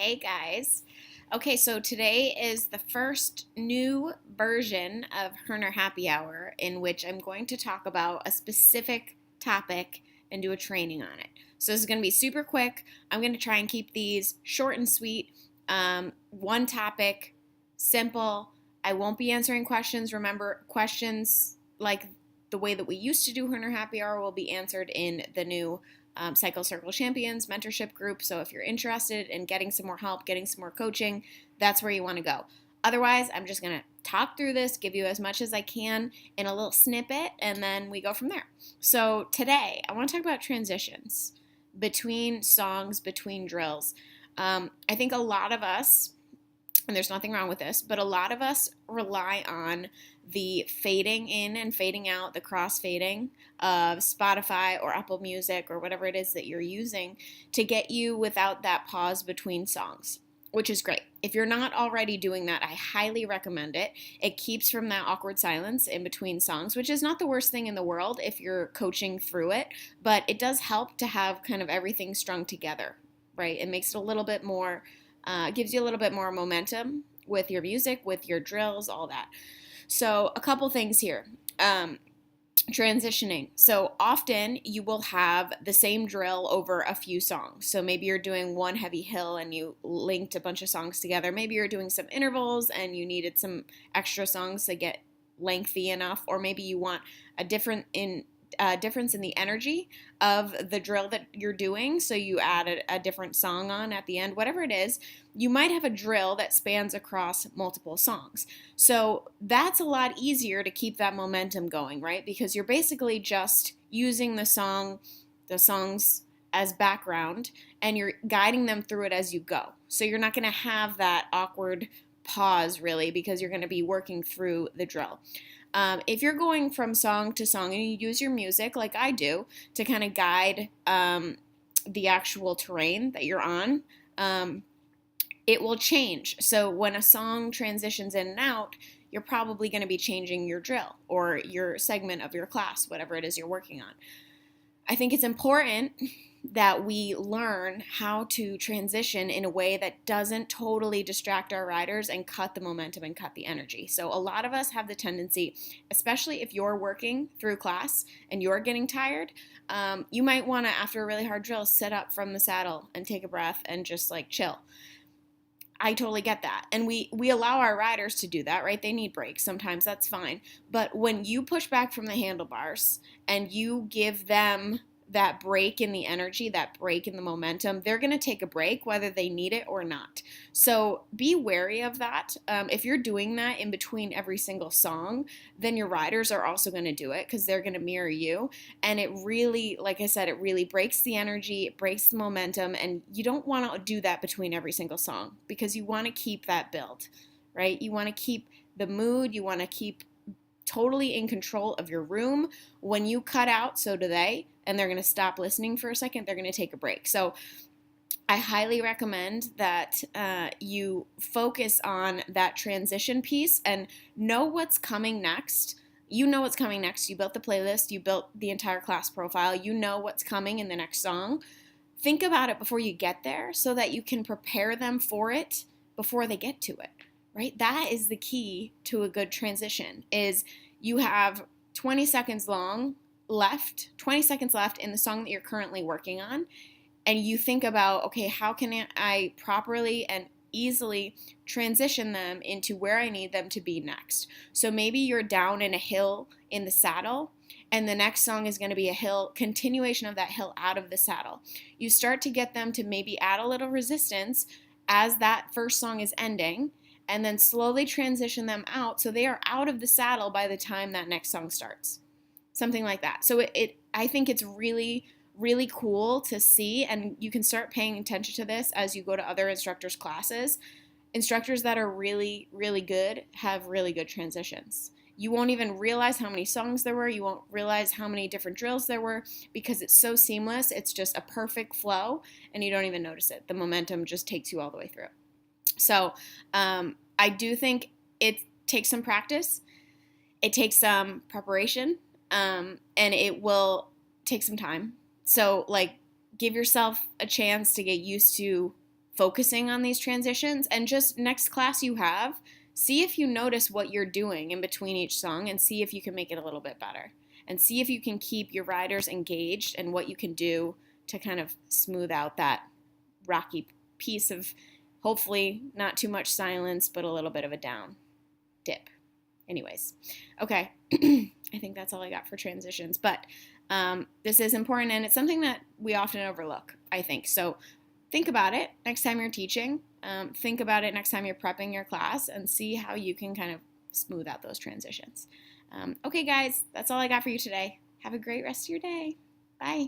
Hey guys. Okay, so today is the first new version of Hoerner Happy Hour in which I'm going to talk about a specific topic and do a training on it. So this is going to be super quick. I'm going to try and keep these short and sweet. One topic, simple. I won't be answering questions. Remember, questions like the way that we used to do Hoerner Happy Hour will be answered in the new Cycle Circle Champions mentorship group. So if you're interested in getting some more help, getting some more coaching, that's where you want to go. Otherwise, I'm just going to talk through this, give you as much as I can in a little snippet, and then we go from there. So today, I want to talk about transitions between songs, between drills. I think a lot of us, and there's nothing wrong with this, but a lot of us rely on the fading in and fading out, the cross-fading of Spotify or Apple Music or whatever it is that you're using to get you without that pause between songs, which is great. If you're not already doing that, I highly recommend it. It keeps from that awkward silence in between songs, which is not the worst thing in the world if you're coaching through it, but it does help to have kind of everything strung together, right? It makes it a little bit more, gives you a little bit more momentum with your music, with your drills, all that. So a couple things here. Transitioning. So often you will have the same drill over a few songs. So maybe you're doing one heavy hill and you linked a bunch of songs together. Maybe you're doing some intervals and you needed some extra songs to get lengthy enough, or maybe you want a difference in the energy of the drill that you're doing, so you add a different song on at the end. Whatever it is, you might have a drill that spans across multiple songs. So that's a lot easier to keep that momentum going, right? Because you're basically just using the songs as background, and you're guiding them through it as you go. So you're not going to have that awkward pause, really, because you're going to be working through the drill. If you're going from song to song and you use your music like I do to kind of guide the actual terrain that you're on, it will change. So when a song transitions in and out, you're probably going to be changing your drill or your segment of your class, whatever it is you're working on. I think it's important that we learn how to transition in a way that doesn't totally distract our riders and cut the momentum and cut the energy. So a lot of us have the tendency, especially if you're working through class and you're getting tired, you might want to, after a really hard drill, sit up from the saddle and take a breath and just like chill. I totally get that. And we allow our riders to do that, right? They need breaks. Sometimes that's fine. But when you push back from the handlebars and you give them that break in the energy, that break in the momentum, they're going to take a break whether they need it or not. So be wary of that. If you're doing that in between every single song, then your riders are also going to do it because they're going to mirror you. And it really, like I said, it really breaks the energy, it breaks the momentum, and you don't want to do that between every single song because you want to keep that build, right? You want to keep the mood, you want to keep totally in control of your room. When you cut out, so do they, and they're going to stop listening for a second, they're going to take a break. So I highly recommend that you focus on that transition piece and know what's coming next. You know what's coming next. You built the playlist, you built the entire class profile, you know what's coming in the next song. Think about it before you get there so that you can prepare them for it before they get to it. Right? That is the key to a good transition, is you have 20 seconds left in the song that you're currently working on, and you think about, okay, how can I properly and easily transition them into where I need them to be next? So maybe you're down in a hill in the saddle, and the next song is going to be a continuation of that hill out of the saddle. You start to get them to maybe add a little resistance as that first song is ending, and then slowly transition them out so they are out of the saddle by the time that next song starts. Something like that. So I think it's really, really cool to see, and you can start paying attention to this as you go to other instructors' classes. Instructors that are really, really good have really good transitions. You won't even realize how many songs there were. You won't realize how many different drills there were because it's so seamless. It's just a perfect flow, and you don't even notice it. The momentum just takes you all the way through. So I do think it takes some practice. It takes some preparation, and it will take some time. So, like, give yourself a chance to get used to focusing on these transitions. And just next class you have, see if you notice what you're doing in between each song and see if you can make it a little bit better. And see if you can keep your riders engaged and what you can do to kind of smooth out that rocky piece of hopefully not too much silence, but a little bit of a down dip. Anyways, okay, I think that's all I got for transitions. But this is important, and it's something that we often overlook, I think. So think about it next time you're teaching. Think about it next time you're prepping your class, and see how you can kind of smooth out those transitions. Okay, guys, that's all I got for you today. Have a great rest of your day. Bye.